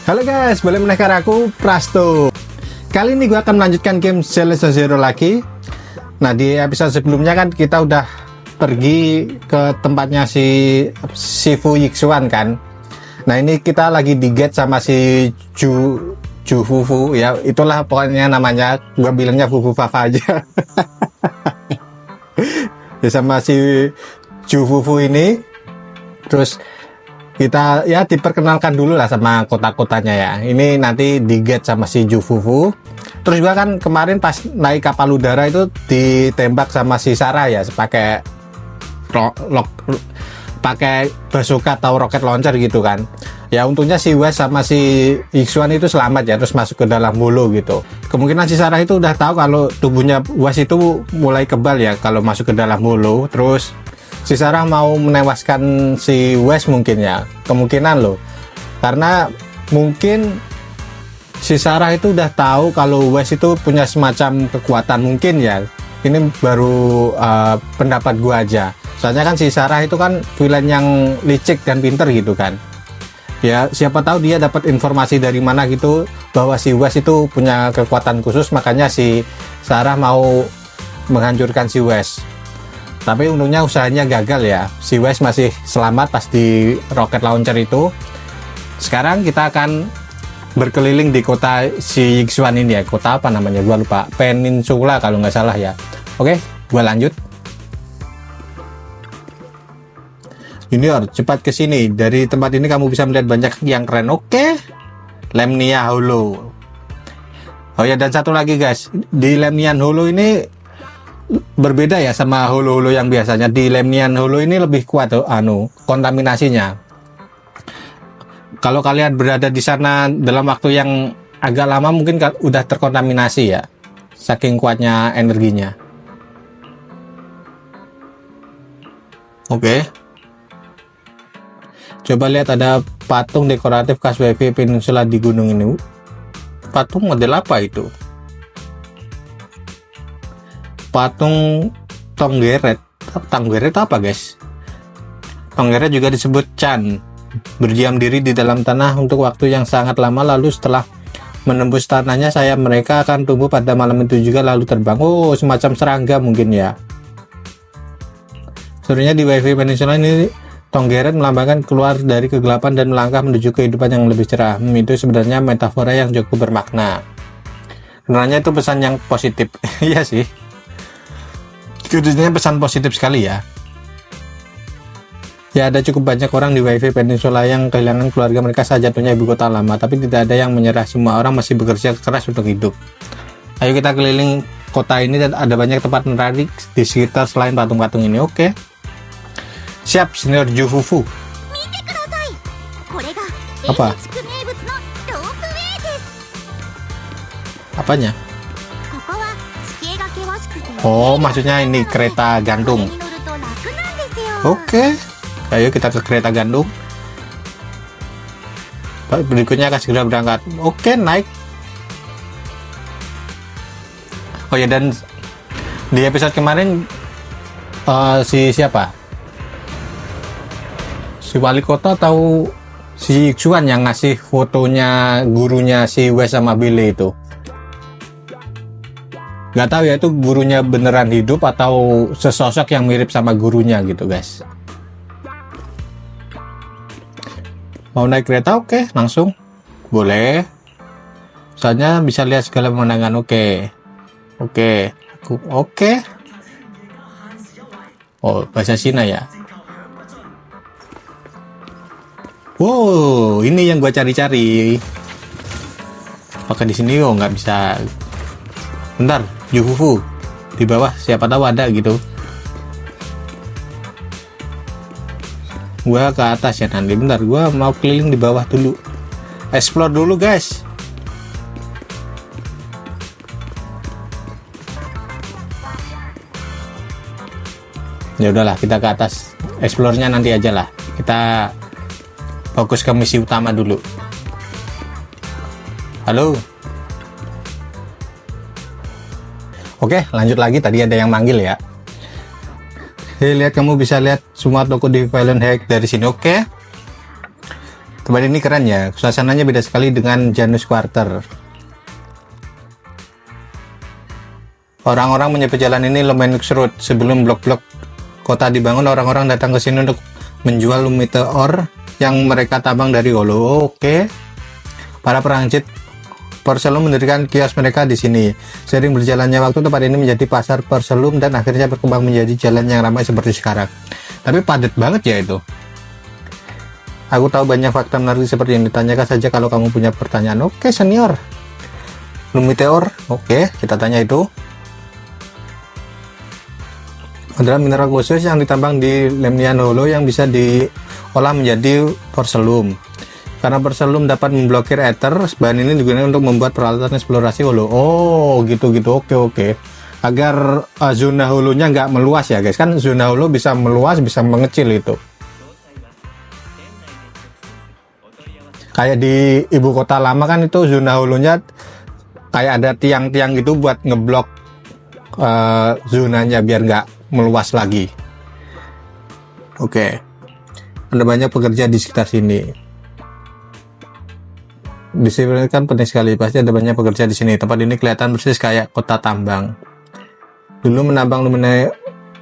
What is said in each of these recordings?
Halo guys, balik menekar aku Prasto. Kali ini gue akan melanjutkan game Celeste Zero lagi. Nah, di episode sebelumnya kan kita udah pergi ke tempatnya si Shifu Yixuan kan. Nah, ini kita lagi di gate sama si Ju Fufu ya. Itulah pokoknya namanya, gue bilangnya Fufu Fafa aja. Ya, sama si Ju Fufu ini. Terus kita ya diperkenalkan dulu lah sama kota-kotanya ya. Ini nanti di gate sama si Ju Fufu. Terus juga kan kemarin pas naik kapal udara itu ditembak sama si Sarah ya, pakai pakai bazooka atau roket launcher gitu kan. Ya untungnya si West sama si Yixuan itu selamat ya, terus masuk ke dalam holo gitu. Kemungkinan si Sarah itu udah tahu kalau tubuhnya West itu mulai kebal ya kalau masuk ke dalam holo. Terus si Sarah mau menewaskan si West mungkin ya, kemungkinan loh. Karena mungkin si Sarah itu udah tahu kalau West itu punya semacam kekuatan mungkin ya. Ini baru pendapat gua aja. Soalnya kan si Sarah itu kan villain yang licik dan pinter gitu kan. Ya siapa tahu dia dapat informasi dari mana gitu bahwa si West itu punya kekuatan khusus, makanya si Sarah mau menghancurkan si West. Tapi untungnya usahanya gagal ya. Si West masih selamat pas di rocket launcher itu. Sekarang kita akan berkeliling di kota si Yixuan ini ya. Kota apa namanya? Gua lupa. Peninsula kalau nggak salah ya. Oke, gua lanjut. Junior, cepat ke sini. Dari tempat ini kamu bisa melihat banyak yang keren. Oke. Lemnia Hollow. Oh ya, dan satu lagi guys. Di Lemnian Hollow ini berbeda ya sama holo-holo yang biasanya. Di Lemnian Hollow ini lebih kuat kontaminasinya. Kalau kalian berada di sana dalam waktu yang agak lama mungkin udah terkontaminasi ya, saking kuatnya energinya. Oke. Coba lihat, ada patung dekoratif khas WiFi Peninsula di gunung ini. Patung model apa itu? Patung Tonggeret. Tonggeret apa guys? Tonggeret juga disebut Chan. Berdiam diri di dalam tanah untuk waktu yang sangat lama, lalu setelah menembus tanahnya sayap mereka akan tumbuh pada malam itu juga lalu terbang. Oh, semacam serangga mungkin ya. Sebenarnya di WiFi Peninsula ini Tonggeret melambangkan keluar dari kegelapan dan melangkah menuju kehidupan yang lebih cerah. Itu sebenarnya metafora yang cukup bermakna. Sebenarnya itu pesan yang positif. Iya sih. Itu pesan positif sekali ya. Ya, ada cukup banyak orang di WiFi Peninsula yang kehilangan keluarga mereka saat jatuhnya ibu kota lama, tapi tidak ada yang menyerah. Semua orang masih bekerja keras untuk hidup. Ayo kita keliling kota ini dan ada banyak tempat menarik di sekitar selain patung-patung ini. Oke. Siap, Senior Ju Fufu. Apa? Apanya? Oh, maksudnya ini kereta gantung. Oke. Ayo kita ke kereta gantung. Berikutnya akan segera berangkat. Oke, naik. Oh ya, dan di episode kemarin si siapa? Si wali kota atau si Yixuan yang ngasih fotonya gurunya si West sama Billy itu. Gak tahu ya itu gurunya beneran hidup atau sesosok yang mirip sama gurunya gitu guys. Mau naik kereta? Oke, langsung boleh. Soalnya bisa lihat segala pemandangan. Oke. Oh, bahasa Cina ya. Wow, ini yang gua cari-cari. Apakah di sini? Oh, nggak bisa. Bentar, Ju Fufu di bawah, siapa tahu ada gitu. Gua ke atas ya nanti. Bentar, gua mau keliling di bawah dulu. Explore dulu guys. Ya udahlah, kita ke atas. Explore-nya nanti aja lah. Kita fokus ke misi utama dulu. Halo. Oke, lanjut lagi. Tadi ada yang manggil ya. Hei, lihat, kamu bisa lihat semua toko di Violent Head dari sini. Oke. Tempat ini keren ya, suasananya beda sekali dengan Janus Quarter. Orang-orang menyebut jalan ini Luminous Road. Sebelum blok-blok kota dibangun, orang-orang datang ke sini untuk menjual lumite ore yang mereka tambang dari holo. Oke. Para perangsit Porselum mendirikan kios mereka di sini. Sering berjalannya waktu, tempat ini menjadi pasar Porselum dan akhirnya berkembang menjadi jalan yang ramai seperti sekarang. Tapi padat banget ya itu. Aku tahu banyak fakta menarik seperti yang ditanyakan saja kalau kamu punya pertanyaan. Oke, senior. Lumite ore. Oke, kita tanya itu. Adalah mineral khusus yang ditambang di Lemnian Hollow yang bisa diolah menjadi porselum. Karena porselum dapat memblokir ether, bahan ini digunakan untuk membuat peralatan eksplorasi Hollow. Oh, gitu-gitu. Oke. Agar zona Hollow-nya nggak meluas ya, guys. Kan zona Hollow bisa meluas, bisa mengecil itu. Kayak di ibu kota lama kan itu zona Hollow-nya kayak ada tiang-tiang gitu buat ngeblok zonanya biar nggak meluas lagi. Oke. Ada banyak pekerja di sekitar sini. Di sini kan penting sekali, pasti ada banyak pekerja di sini. Tempat ini kelihatan persis kayak kota tambang. Dulu menambang lumine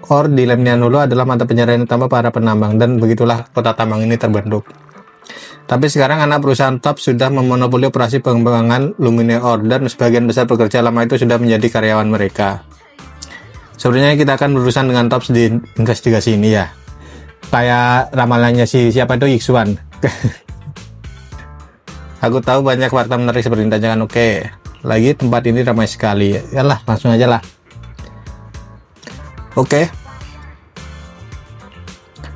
ore di Lemnian Hollow adalah mata pencarian utama para penambang, dan begitulah kota tambang ini terbentuk. Tapi sekarang anak perusahaan top sudah memonopoli operasi pengembangan lumine ore, dan sebagian besar pekerja lama itu sudah menjadi karyawan mereka. Sebenarnya kita akan berurusan dengan Tops di investigasi ini ya. Kayak ramalannya siapa itu Yixuan. Aku tahu banyak fakta menarik seperti yang ditanyakan. Oke, lagi tempat ini ramai sekali. Yalah, langsung aja lah. Oke.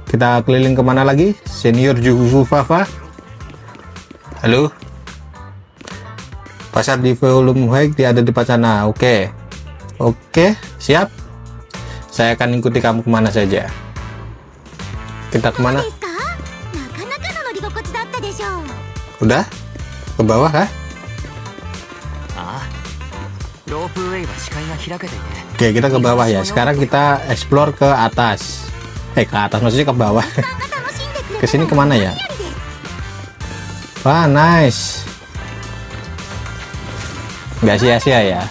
Kita keliling kemana lagi? Senior Juhufafa. Halo. Pasar di volume high ada di sana. Oke, siap. Saya akan ikuti kamu kemana saja. Kita kemana? Udah? Ke bawah kah? Oke, kita ke bawah ya. Sekarang kita explore ke atas. Ke atas maksudnya ke bawah. Ke sini kemana ya? Wah, nice. Nggak sia-sia ya.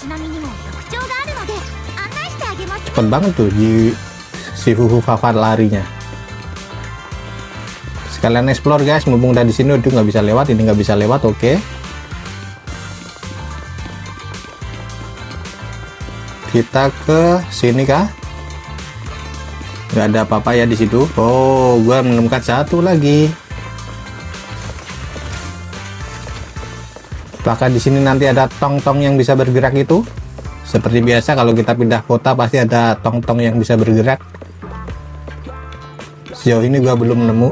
Cepet banget tuh di si Huhufafa larinya. Sekalian explore guys, mumpung udah di sini. Udah nggak bisa lewat, ini nggak bisa lewat. Oke. Kita ke sini kah? Nggak ada apa-apa ya di situ. Oh, gua menemukan satu lagi. Apakah di sini nanti ada tong-tong yang bisa bergerak itu? Seperti biasa kalau kita pindah kota pasti ada tong-tong yang bisa bergerak. Sejauh ini gua belum nemu.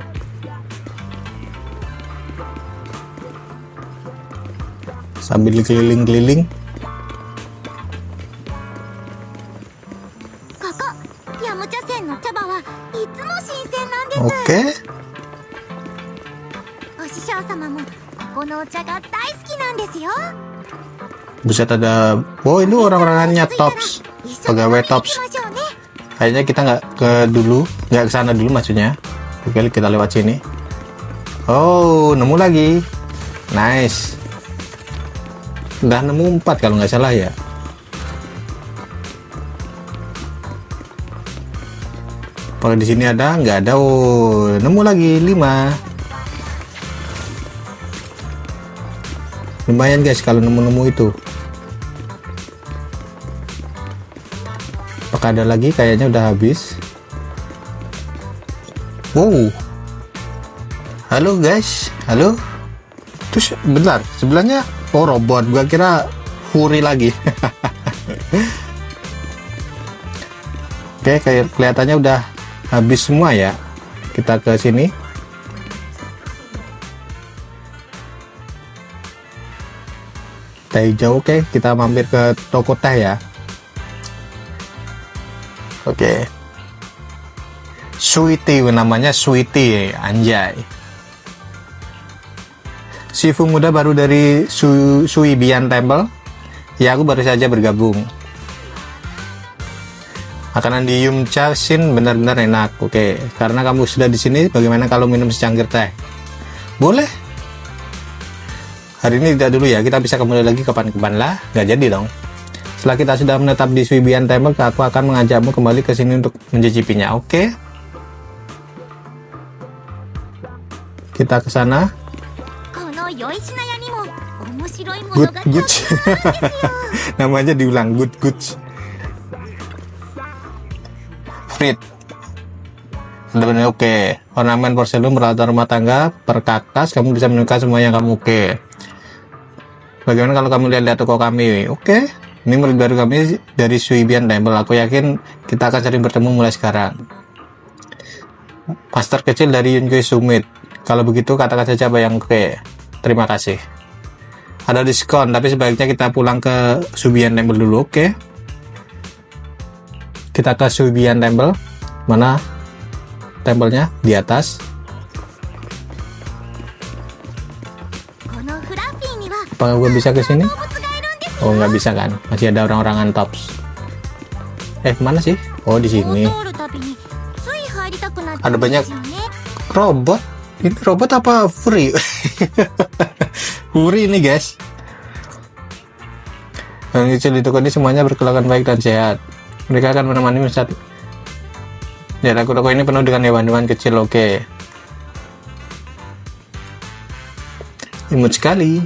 Sambil keliling-keliling. Oke. Buset, ada. Oh, ini orang-orangannya Tops, pegawai Tops. Kayaknya kita nggak ke sana dulu maksudnya. Oke, kita lewat sini. Oh, nemu lagi. Nice. Udah nemu 4 kalau nggak salah ya. Kalau di sini ada, nggak ada. Oh, nemu lagi 5. Lumayan guys kalau nemu-nemu itu. Apakah ada lagi? Kayaknya udah habis. Wow. Halo guys. Halo. Terus bentar, sebelahnya robot. Gua kira Fury lagi. Oke, kayak kelihatannya udah habis semua ya. Kita ke sini. Teh hijau. Oke, kita mampir ke toko teh ya. Oke. Sweetie, namanya Sweetie, anjay. Shifu muda baru dari Suibian Temple. Ya, aku baru saja bergabung. Makanan di Yumcha Shin benar-benar enak. Oke, karena kamu sudah di sini, bagaimana kalau minum secangkir teh? Boleh. hari ini tidak dulu ya, kita bisa kembali lagi kapan-kapan lah. Nggak jadi dong. Setelah kita sudah menetap di Swibian Temple, aku akan mengajakmu kembali ke sini untuk mencicipinya. Oke? Kita ke sana. Good goods. Namanya diulang, good goods. Fruit. Benar-benar oke. Ornamen porselum, peralatan rumah tangga, perkakas, kamu bisa menemukan semua yang kamu oke. Bagaimana kalau kamu lihat toko kami? Oke. Ini murid baru kami dari Swibian Temple. Aku yakin kita akan sering bertemu mulai sekarang. Master kecil dari Yunkei Summit. Kalau begitu katakan saja apa yang oke. Terima kasih. Ada diskon, tapi sebaiknya kita pulang ke Swibian Temple dulu. Oke. Kita ke Swibian Temple. Mana tempelnya? Di atas. Apakah gue bisa ke sini? Oh, nggak bisa kan? Masih ada orang-orangan tops. Mana sih? Oh, di sini. Ada banyak robot. Ini robot apa furry? Furry ini, guys. Yang kecil di toko ini semuanya berkelakuan baik dan sehat. Mereka akan menemani saat ya, toko ini penuh dengan hewan-hewan kecil. Oke. Imut sekali.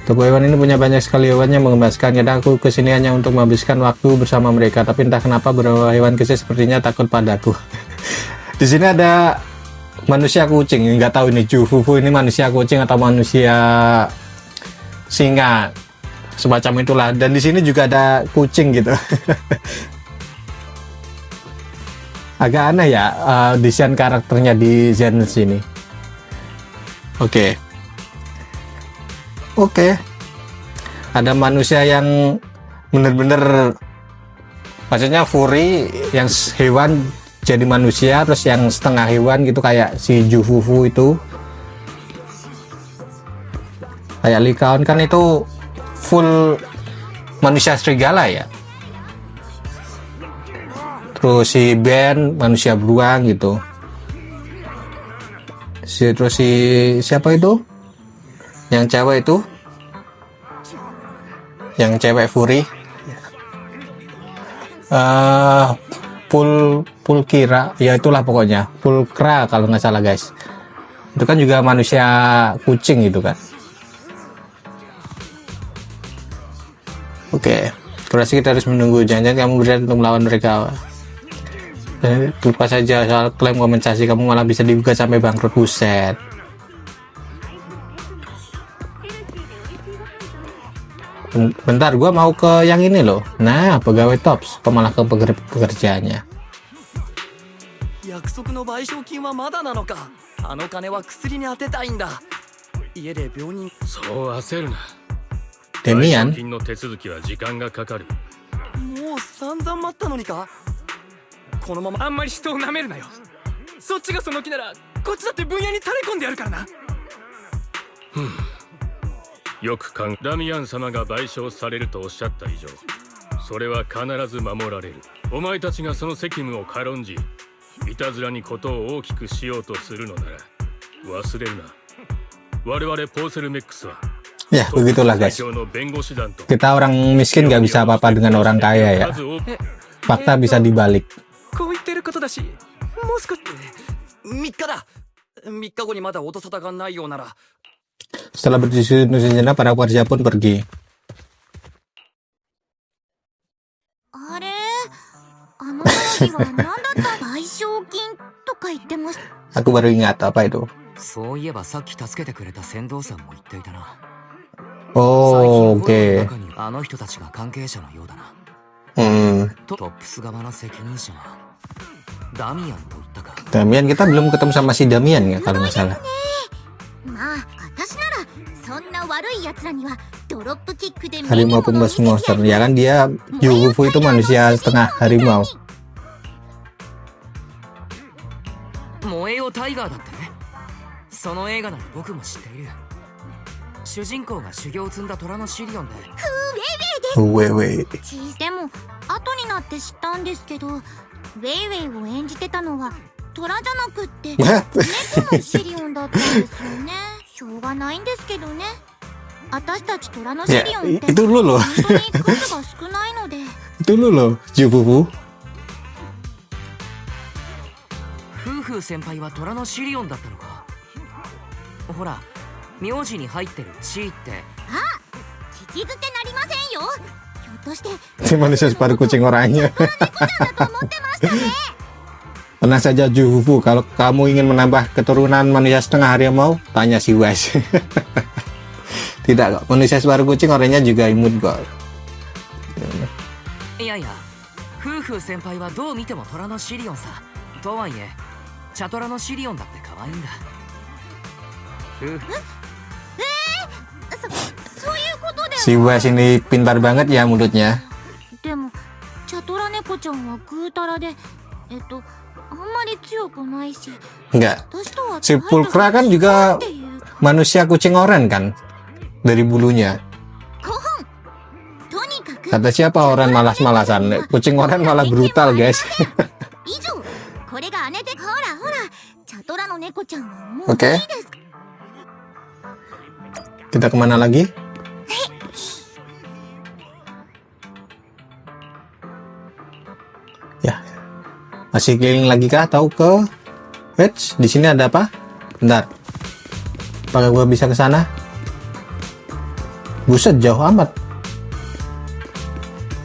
Toko hewan ini punya banyak sekali hewan yang mengemaskan. Kadang aku kesini hanya untuk menghabiskan waktu bersama mereka, tapi entah kenapa beberapa hewan kecil sepertinya takut padaku. Di sini ada manusia kucing. Nggak tahu ini Jufufu ini manusia kucing atau manusia singa, semacam itulah. Dan di sini juga ada kucing gitu. Agak aneh ya desain karakternya di Xenogears ini. Oke. Ada manusia yang bener-bener, maksudnya furry, yang hewan jadi manusia, terus yang setengah hewan gitu kayak si Jufufu itu. Kayak Lycaon kan itu full manusia serigala ya. Terus si Ben manusia beruang gitu. Terus si siapa itu? Yang cewek itu? Yang cewek furry? Pulkira, ya itulah pokoknya. Pulkra kalau nggak salah, guys. Itu kan juga manusia kucing gitu kan. Oke. Berarti kita harus menunggu. Jangan-jangan kamu berani untuk melawan mereka. Lupa saja soal klaim kompensasi, kamu malah bisa digugat sampai bangkrut. Buset. Bentar, gua mau ke yang ini loh. Nah, pegawai tops, kok malah ke pekerjaannya. Demian.ダミアン様が賠償されるとおっしゃった以上、それは必ず守られる。お前たちがその責務を軽んじ、いたずらにことを大きくしようとするのなら忘れるな。我々ポーセルメックスは Ya, begitulah guys. Kita orang miskin nggak bisa apa-apa dengan orang kaya ya. Fakta bisa dibalik. Setelah berdiskusi sejenak, para pekerja pun pergi. Aku baru ingat apa itu. Oh, oke. Damian, kita belum ketemu sama si Damian ya kalau nggak salah. Harimau pembas monster, ya kan dia Jufufu itu manusia setengah harimau. Wewe. しょうがないんですけどね。私たち虎のシ Ya, リオンって itu lu loh. 本当に数が少ないので。 Itu lu loh, Jufufu. 夫婦先輩は虎のシリオンだったのか。ほら、名字に入ってるチーって。聞き捨てなりませんよ。ひょっとして Si manusia separuh kucing orangnya. 猫ちゃんだと思ってましたね。 Tenang saja Jufufu, kalau kamu ingin menambah keturunan manusia setengah harimau, tanya si Wes. Tidak kok, manusia separuh kucing orangnya juga imut kok. いやいや、夫婦先輩はどう見ても虎のシリオンさ。とはいえ、チャトラのシリオンだって可愛いんだ。そういうことで。 Si Wes ini pintar banget ya mulutnya. でもチャトラ猫ちゃんはグータラであんまり強くないし。 Enggak, 私とは si Pulkra kan juga っていう manusia kucing oranye kan, dari bulunya. 5本。とにかく Kata siapa orang malas-malasan? Kucing oranye malah brutal guys. 以上。これが姉で、ほらほら、チャトラの猫ちゃんはもういい Oke. です。 Kita kemana lagi? Ya, masih keliling lagi kah? Tahu ke? Wait, di sini ada apa? Bentar. Apakah gua bisa ke sana? Buset, jauh amat.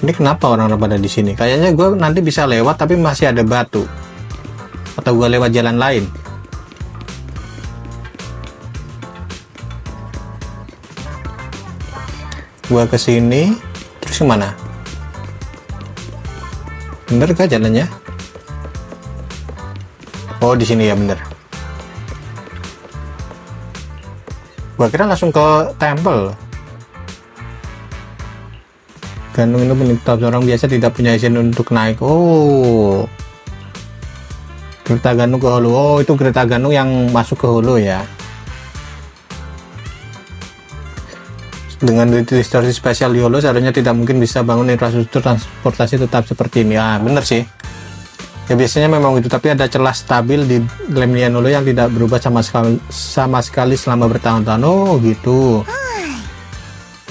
Ini kenapa orang-orang pada di sini? Kayaknya gua nanti bisa lewat tapi masih ada batu. Atau gua lewat jalan lain? Gua ke sini, terus kemana? Bener kah jalannya? Oh, di sini ya, bener. Gua kira langsung ke temple. Gantung itu menitap orang biasa tidak punya izin untuk naik. Oh, kereta gantung ke hulu. Oh, itu kereta gantung yang masuk ke hulu ya. Dengan distorsi spesial di hulu seharusnya tidak mungkin bisa bangun infrastruktur transportasi tetap seperti ini. Ah, bener sih. Ya biasanya memang itu, tapi ada celah stabil di lem hulu yang tidak berubah sama sekali selama bertahun-tahun. Oh, gitu.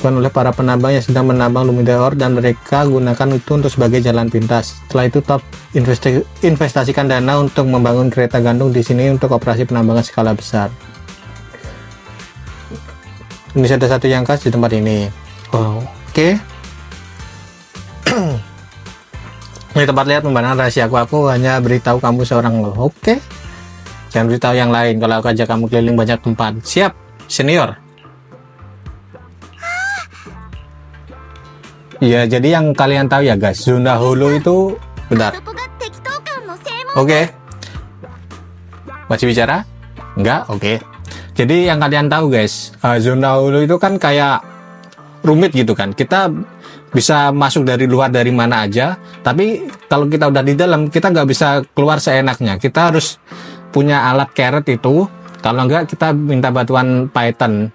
Bukan oleh para penambang yang sedang menambang Lumideor dan mereka gunakan itu untuk sebagai jalan pintas. Setelah itu top investasikan dana untuk membangun kereta gantung di sini untuk operasi penambangan skala besar. Ini ada satu yang khas di tempat ini. Oh, oke. Ini tempat lihat pembanaan rahasia aku hanya beritahu kamu seorang loh. Oke. Jangan beritahu yang lain kalau aku ajak kamu keliling banyak tempat. Siap, senior. Iya, jadi yang kalian tahu ya guys, zona hulu itu bentar. Oke. Masih bicara? Enggak? Oke. Jadi yang kalian tahu guys, zona hulu itu kan kayak rumit gitu kan. Kita bisa masuk dari luar dari mana aja, tapi kalau kita udah di dalam, kita nggak bisa keluar seenaknya. Kita harus punya alat carrot itu. Kalau enggak, kita minta bantuan Python.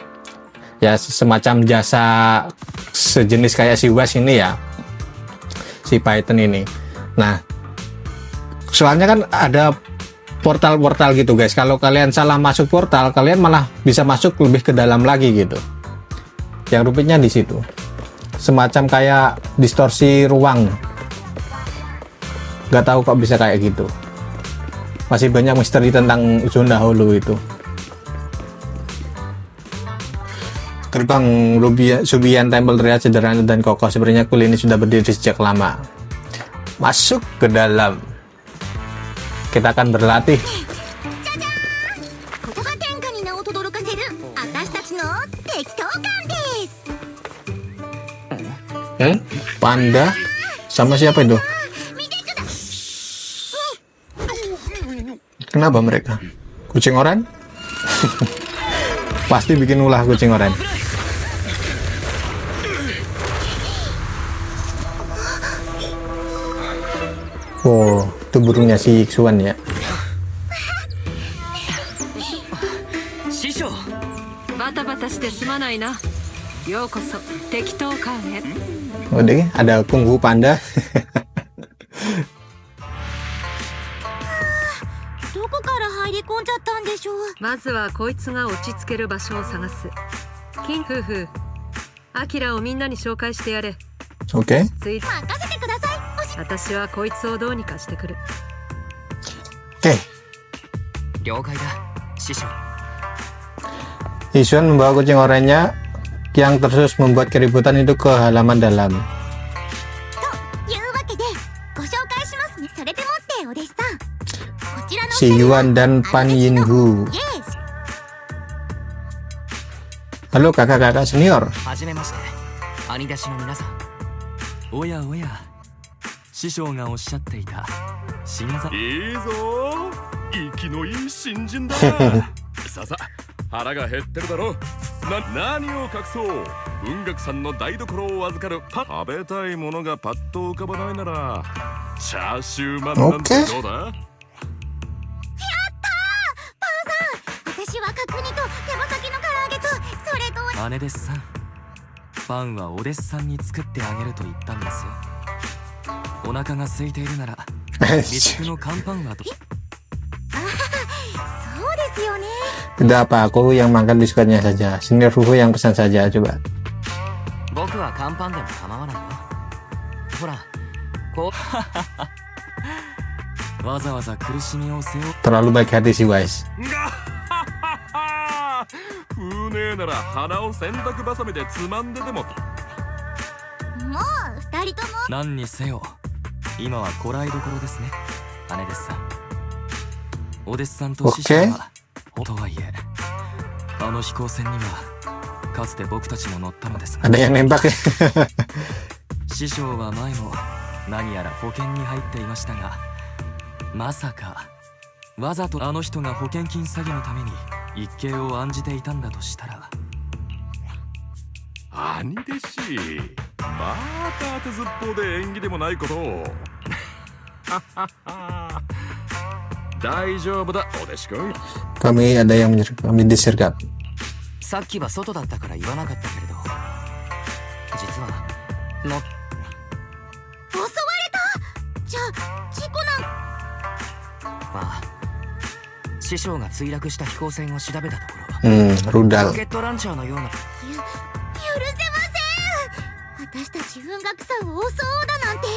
Ya semacam jasa sejenis kayak si Wes ini ya, si Python ini. Nah, soalnya kan ada portal-portal gitu guys. Kalau kalian salah masuk portal, kalian malah bisa masuk lebih ke dalam lagi gitu. Yang rumitnya di situ. Semacam kayak distorsi ruang. Gak tahu kok bisa kayak gitu. Masih banyak misteri tentang zona hulu itu. Gerbang Subian Temple terlihat sederhana dan kokoh. Sebenarnya kuil ini sudah berdiri sejak lama. Masuk ke dalam. Kita akan berlatih. Panda sama siapa itu? Kenapa mereka? Kucing oranye? Pasti bikin ulah kucing oranye. Oh, itu burungnya si Iksuan ya. Oh deh, ada kungfu panda. どこから入り込んじゃったんでしょう。まずはこいつが落ち着ける場所を探す。金夫婦、アキラをみんなに紹介してやれ。 Oke. つい任せてください。私はこいつをどうにかしてくる。 Oke. 了解だ師匠。 Isuan membawa kucing oranye yang terus membuat keributan itu ke halaman dalam. というわけでご紹介しますね。それでもってお弟子さん、こちらの Si Yuan dan Pan Yinhu. イエス。 Halo kakak-kakak senior. はじめまして兄弟子の皆さん。おやおや、師匠がおっしゃっていた新参。いいぞ、生きのいい新人だ。ささ腹が減ってるだろ。何を隠そう、文学さんの台所を預かる食べたいものがパッと浮かばないならチャーシューマンなんてどうだ。私は角煮と手羽先の唐揚げと、それと姉弟子さん、パンはお弟子さんに作ってあげると言ったんですよ。お腹が空いているなら備蓄の乾パンはと。そうですよね。 Tidak apa, aku yang makan biskuitnya saja. Senior Fufu yang pesan saja, coba. 僕は乾パンでも構わないよ。ほらこわざわざ苦しみを背負う。 Terlalu baik hati si Wise. 風ねえなら鼻を洗濯バサミでつまんででも。もう二人とも何にせよ今はこらえどころですね、姉弟子さん。お弟子さんと師匠はとはいえ、あの飛行船にはかつて僕たちも乗ったのですが、 Ada yang nembak ya. 師匠は前も何やら保険に入っていましたが、まさかわざとあの人が保険金詐欺のために一計を案じていたんだとしたら。兄弟子、また当てずっぽうで縁起でもないことを。大丈夫だお弟子くん。 Kami ada yang kami disergap. さっきは外だったから言わなかったけれど、実は襲われた。じゃあ事故なん。まあ師匠が墜落した飛行船を調べたところ、 Rudal. ロケットランチャーのような。許せません。私たち文学さんを襲おうだなんて。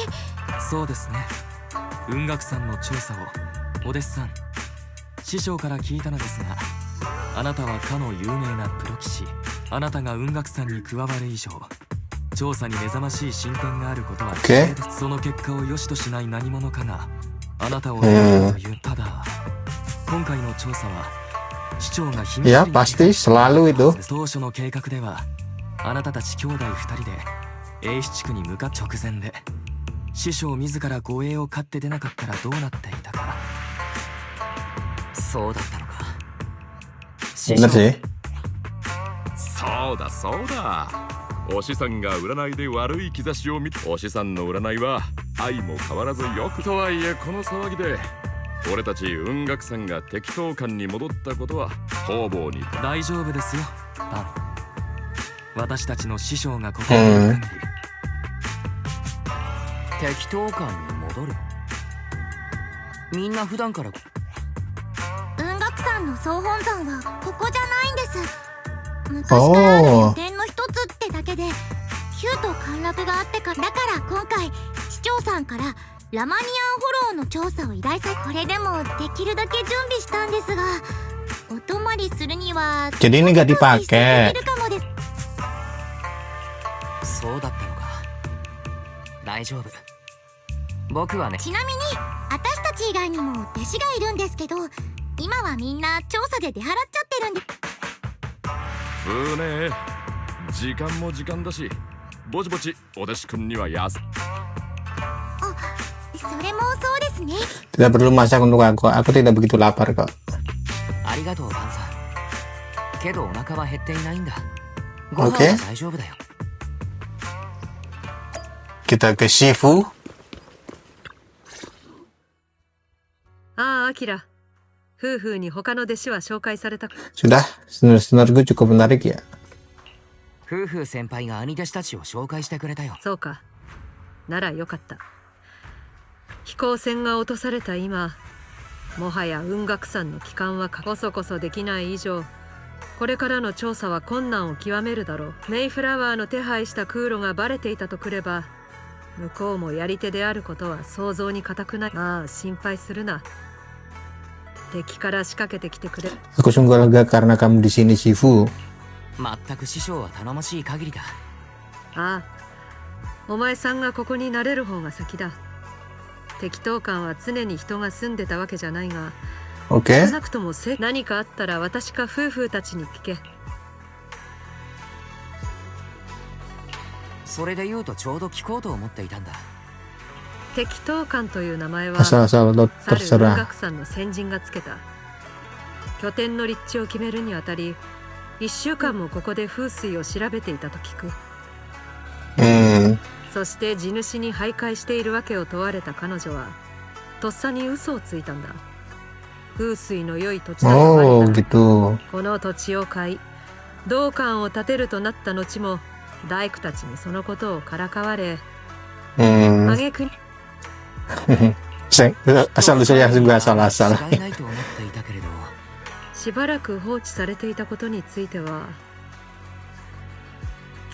そうですね、雲岳さんの調査をお弟子さん、師匠から聞いたのですが、あなたはかの有名なプロ棋士、あなたが雲岳さんに加わる以上調査に目覚ましい進展があることは確定です。その結果を良しとしない何者かがあなたを狙うという。ただ今回の調査は市長が秘密裏 Ya に pasti selalu itu. 当初の計画ではあなたたち兄弟2人で英七地区に向かっ直前で、師匠自ら護衛を買って出なかったらどうなっていたか。そうだったのか。師 Bener 匠 sih. そうだそうだ、お師さんが占いで悪い兆しを見て、お師さんの占いは相も変わらずよく。とはいえこの騒ぎで俺たち雲岳さんが適当館に戻ったことは方々に。大丈夫ですよパン。私たちの師匠がここにいる限り。適当感に戻る。みんな普段から雲岳さんの総本山はここじゃないんです。昔からある予定の一つってだけで、ヒューと陥落があってから。だから今回市長さんからラマニアンフォローの調査を依頼され、これでもできるだけ準備したんですが、お泊まりするには Jadi ini nggak 少し急すぎ dipakai. るかもです。そうだったのか。大丈夫、僕はね。ちなみに私たち以外にも弟子がいるんですけど、今はみんな調査で出払っちゃってるんで。ふねえ、時間も時間だし、ぼちぼちお弟子くんにはやす。それもそうですね。 Tidak perlu masak untuk aku. Aku tidak begitu lapar kok. ありがとうパンさん。けどお腹は減っていないんだ。ご飯は OK 大丈夫だよ。 Kita ke Shifu. ああ、アキラ。夫婦に他の弟子は紹介された。 Sudah, senior-seniorku cukup menarik ya. 夫婦先輩が兄弟子たちを紹介してくれたよ。そうか。ならよかった。飛行船が落とされた今、もはや雲岳山の帰還はこそこそできない以上、これからの調査は困難を極めるだろう。メイフラワーの手配した空路がバレていたとくれば、向こうもやり手であることは想像に難くない。まあ心配するな。敵から仕掛けてきてくれ。Aku sungguh lega karena kamu di sini, Shifu. 全く師匠は頼もしい限りだ。ああ、お前さんがここになれる方が先だ。適当感は常に人が住んでたわけじゃないが、Oke. 少なくとも何かあったら私か夫婦たちに聞け。それで言うとちょうど聞こうと思っていたんだ。適当感という名前は Asal-asal lo 去る雲 terserah. 岳山の先人がつけた。拠点の立地を決めるにあたり、1週間もここで風水を調べていたと聞く。そして地主に徘徊しているわけを問われた彼女はとっさに嘘をついたんだ。風水の良い土地だとバレ Oh たら gitu. この土地を買い道館を建てるとなった後も大工たちにそのことをからかわれ、挙句に Asal-usulnya juga asal-asal. 違いないと思っていたけれど、しばらく放置されていたことについては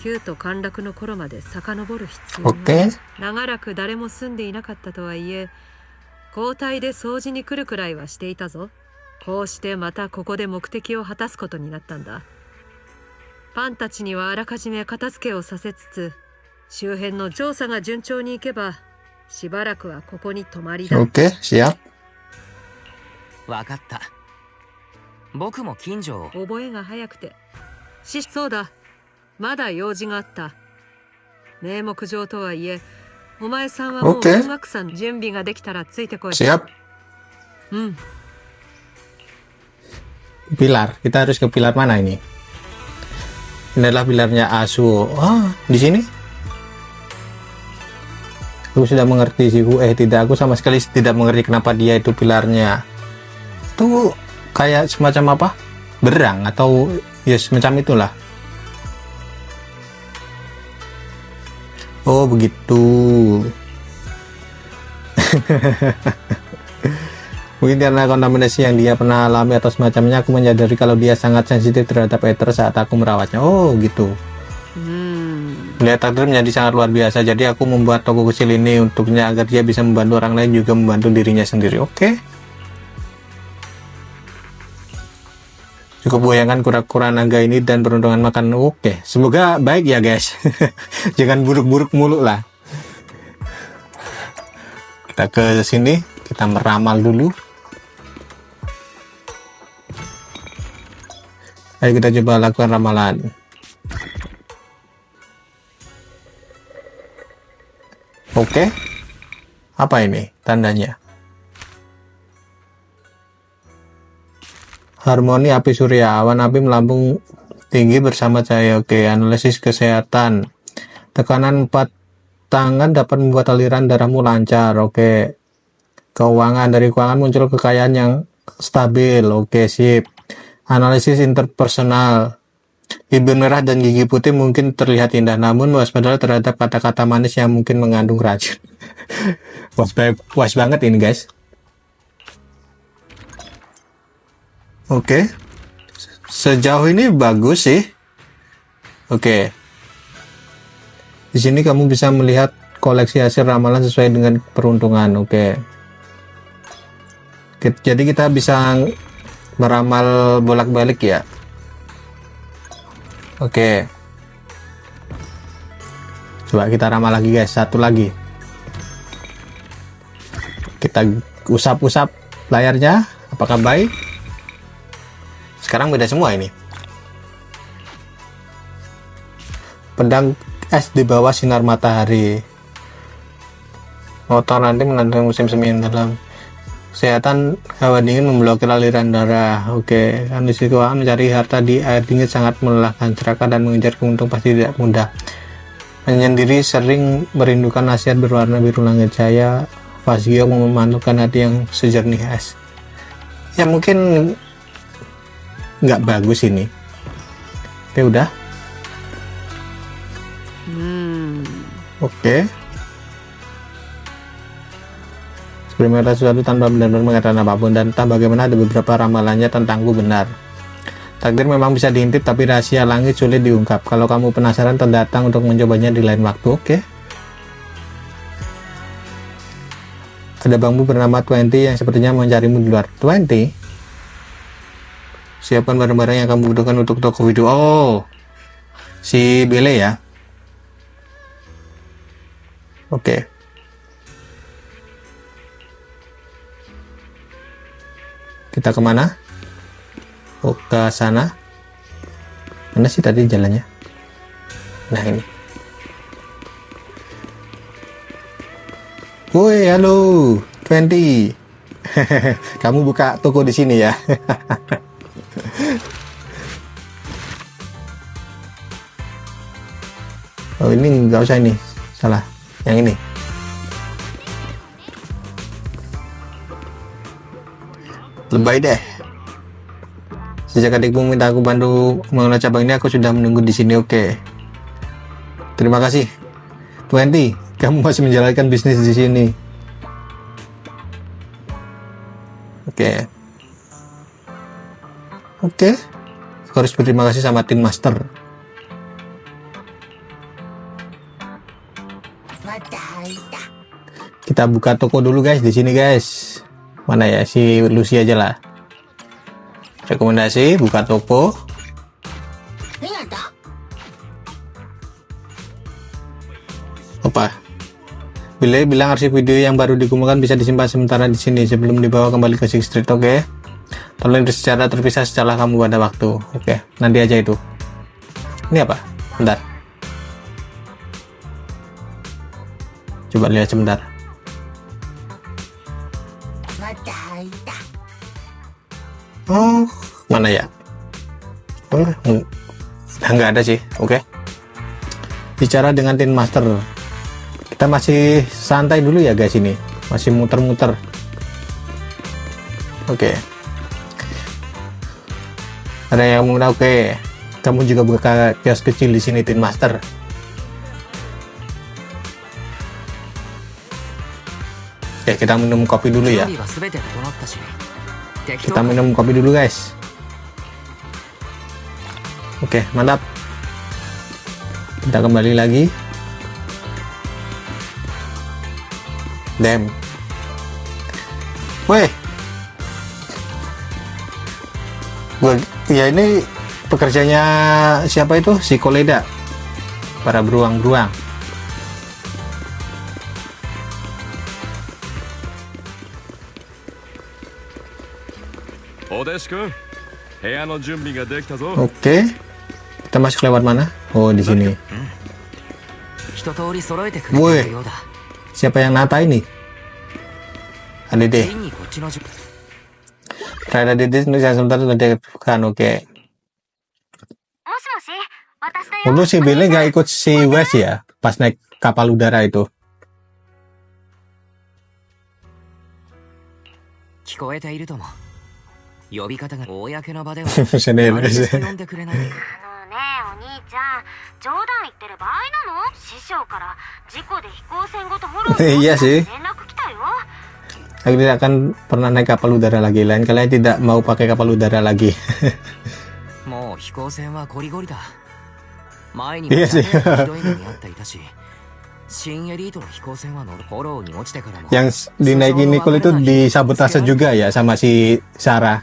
旧都陥落の頃まで遡る必要が、 Oke. 長らく誰も住んでいなかったとはいえ交代で掃除に来るくらいはしていたぞ。こうしてまたここで目的を果たすことになったんだ。パンたちにはあらかじめ片付けをさせつつ周辺の調査が順調にいけばしばらくはここに泊まりだ。 Oke, siap. わかった。僕も近所を。覚えが早くてそうだ、まだ用事があった。名目上とはいえお前さんはもう OK 音楽さん準備ができたらついてこい。 Siap. うん。 Pilar. Kita harus ke pilar mana ini? Ini adalah pilarnya Asuo. Ah, di sini? Aku sudah mengerti Shifu. Tidak, aku sama sekali tidak mengerti kenapa dia itu pilarnya. Itu kayak semacam apa? Berang atau ya semacam itulah. Oh, begitu. Mungkin karena kontaminasi yang dia pernah alami atau semacamnya, aku menyadari kalau dia sangat sensitif terhadap ether saat aku merawatnya. Oh, gitu. Melihat takdir menjadi sangat luar biasa, jadi aku membuat toko kecil ini untuknya agar dia bisa membantu orang lain juga membantu dirinya sendiri. Oke. Cukup bayangkan kura-kura naga ini dan peruntungan makan. Oke, semoga baik ya guys. Jangan buruk-buruk mulu lah. Kita ke sini, kita meramal dulu. Ayo kita coba lakukan ramalan. Oke. Apa ini tandanya? Harmoni api surya, awan api melambung tinggi bersama cahaya. Oke, analisis kesehatan. Tekanan 4 tangan dapat membuat aliran darahmu lancar. Oke. Keuangan, dari keuangan muncul kekayaan yang stabil. Oke, sip. Analisis interpersonal. Bibir merah dan gigi putih mungkin terlihat indah, namun waspadalah terhadap kata-kata manis yang mungkin mengandung racun. Was banget ini guys. Oke. Sejauh ini bagus sih. Oke. Di sini kamu bisa melihat koleksi hasil ramalan sesuai dengan peruntungan. Oke. Jadi kita bisa meramal bolak-balik ya. Oke. Coba kita ramal lagi guys, satu lagi. Kita usap-usap layarnya, apakah baik? Sekarang beda semua ini. Pedang es di bawah sinar matahari. Motor nanti menandakan musim semi dalam. Kesehatan, hawa dingin memblokir aliran darah. Oke, kondisi keuangan, mencari harta di air dingin sangat melelahkan. Serakah dan mengejar keuntungan pasti tidak mudah. Menyendiri sering merindukan nasihat berwarna biru langit cahaya. Fasgio memantulkan hati yang sejernih es. Ya mungkin nggak bagus ini. Oke, udah. Oke. Bermata sesuatu tanpa benar-benar mengatakan apapun, dan entah bagaimana ada beberapa ramalannya tentangku benar. Takdir memang bisa diintip, tapi rahasia langit sulit diungkap. Kalau kamu penasaran, terdatang untuk mencobanya di lain waktu. Oke. Ada bambu bernama 20 yang sepertinya mencarimu di luar. 20? Siapkan barang-barang yang kamu butuhkan untuk toko video. Oh, si Bele ya. Oke. Kita kemana? Oh, ke sana. Mana sih tadi jalannya? Nah, ini. Woi, halo, 20. Kamu buka toko di sini ya? Oh, ini nggak usah, ini salah. Yang ini. Lebay deh. Sejak adikmu minta aku bantu mengelola cabang ini, aku sudah menunggu di sini. Oke. Terima kasih. 20, kamu masih menjalankan bisnis di sini. Oke. Oke. Aku harus berterima kasih sama Tin Master. Kita buka toko dulu guys di sini guys. Mana ya, si Lucy aja lah. Rekomendasi buka toko. Apa? Bila bilang arsip video yang baru dikumpulkan bisa disimpan sementara di sini sebelum dibawa kembali ke Six Street. Oke. Tolong secara terpisah setelah kamu pada waktu. Oke. Nanti aja itu. Ini apa? Bentar. Coba lihat sebentar. Oh, mana ya? Oh, nggak ada sih. Oke. Bicara dengan Tin Master. Kita masih santai dulu ya guys ini. Masih muter-muter. Oke. Ada yang mau oke. Kamu juga buka kios kecil di sini Tin Master. Oke, kita minum kopi dulu ya. Kita minum kopi dulu guys. Oke, mantap. Kita kembali lagi. Damn. Weh. Ya ini pekerjanya siapa itu? Si Koleda. Para beruang-beruang. Oke. Kita masuk lewat mana? Oh, di sini. Woi. Siapa yang nata ini? Ada deh. Rada Dede nulis sebentar kan. Oke. Untuk si Billy nggak ikut si Wes ya pas naik kapal udara itu. Iya sih. Aku tidak akan pernah naik kapal udara lagi. Lain kalian tidak mau pakai kapal udara lagi. Iya sih. Yang dinaikin Nicole itu disabotase juga ya sama si Sarah.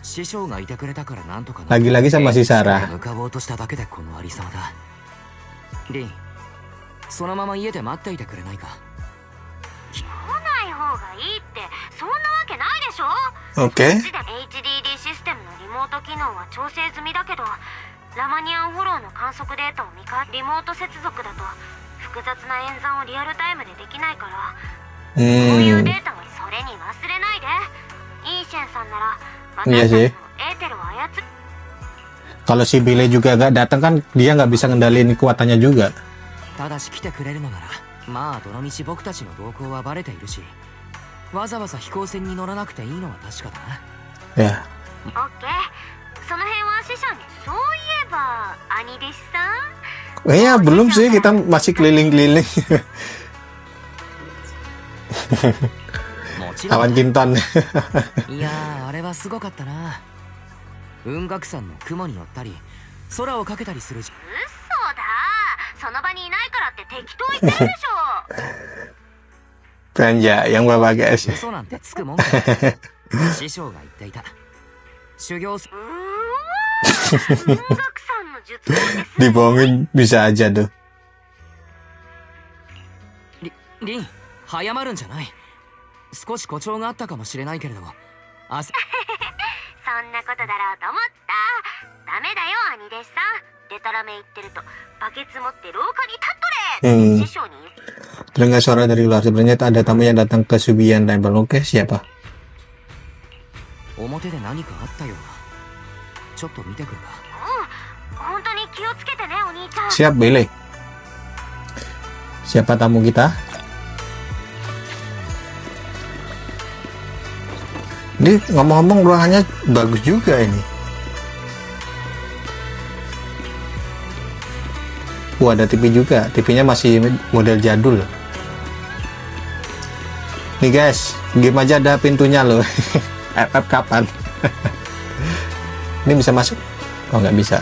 Lagi-lagi sama si Sarah. Oke. Iya sih. Kalau si Billy juga gak datang kan dia nggak bisa ngendalin kekuatannya juga. Ya. Kayaknya belum sih, kita masih keliling-keliling. ちろん Lawan Kinton. いやーあれはすごかったな。雲岳山の雲に乗ったり空をかけたりするじ嘘だ、その場にいないからって適当言ってるでしょ。 Belanja yang bawa guys. 嘘なんてつくもんか。師匠が言っていた。修行すうーわー、雲岳山の術法です。 Dibohongin bisa aja tuh. リン、早まるんじゃない。少し誇張があったかもしれないけれども、そんなことだろうと思った。ダメだよ兄弟子さん。デタラメ言ってるとバケツ持って廊下に立っとれ。師匠に言う。 Terdengar suara dari luar. Sebenarnya ada tamu yang datang ke Subian Temple. Oke, siapa? 表で何かあったような。ちょっと見てくるか。本当に気をつけてねお兄ちゃん。 Siap, Billy. Siapa tamu kita? Ini ngomong-ngomong ruangannya bagus juga ini. Wah, ada TV juga. TV-nya masih model jadul. Nih guys, game aja ada pintunya loh. FF kapan? Ini bisa masuk? Oh, nggak bisa.